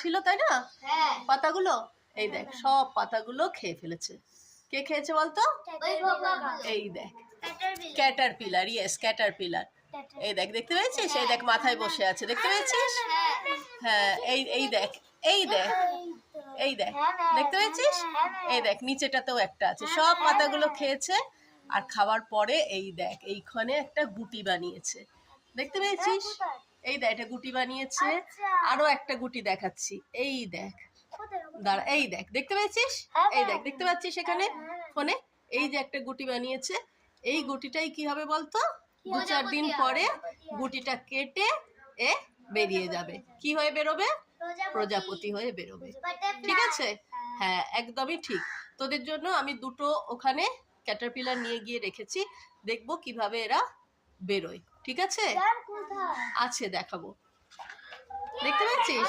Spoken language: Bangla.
ছিল তাই না? পাতাগুলো এই দেখ সব পাতাগুলো খেয়ে ফেলেছে। কে খেয়েছে বলতো? এই দেখ ক্যাটারপিলার, ইয়েস ক্যাটারপিলার। এই দেখ দেখতে পেয়েছিস? এই দেখ মাথায় বসে আছে, দেখতে পেয়েছিস? হ্যাঁ এই এই দেখ এই দেখ এই দেখ দেখতে পেয়েছিস? এই দেখ নিচেটাতেও একটা আছে, সব পাতাগুলো খেয়েছে। আর খাওয়ার পরে এই দেখ এইখানে একটা গুটি বানিয়েছে, দেখতে পেয়েছিস? এই দেখ এটা গুটি বানিয়েছে। আরো একটা গুটি দেখাচ্ছি, এই দেখ দাঁড়া, এই দেখ দেখতে পেয়েছিস? এই দেখ দেখতে পাচ্ছিস এখানে ফোনে? এই যে একটা গুটি বানিয়েছে, এই গুটিটাই কি হবে বলতো? 2-4 দিন পরে গুটিটা কেটে এ বেরিয়ে যাবে। কি হয়ে বেরোবে? প্রজাপতি হয়ে বেরোবে। ঠিক আছে? হ্যাঁ একদমই ঠিক। তোদের জন্য আমি দুটো ওখানে ক্যাটারপিলার নিয়ে গিয়ে রেখেছি, দেখবো কিভাবে এরা বেরোয়। ঠিক আছে? আছে দেখাবো, দেখতে পাচ্ছিস?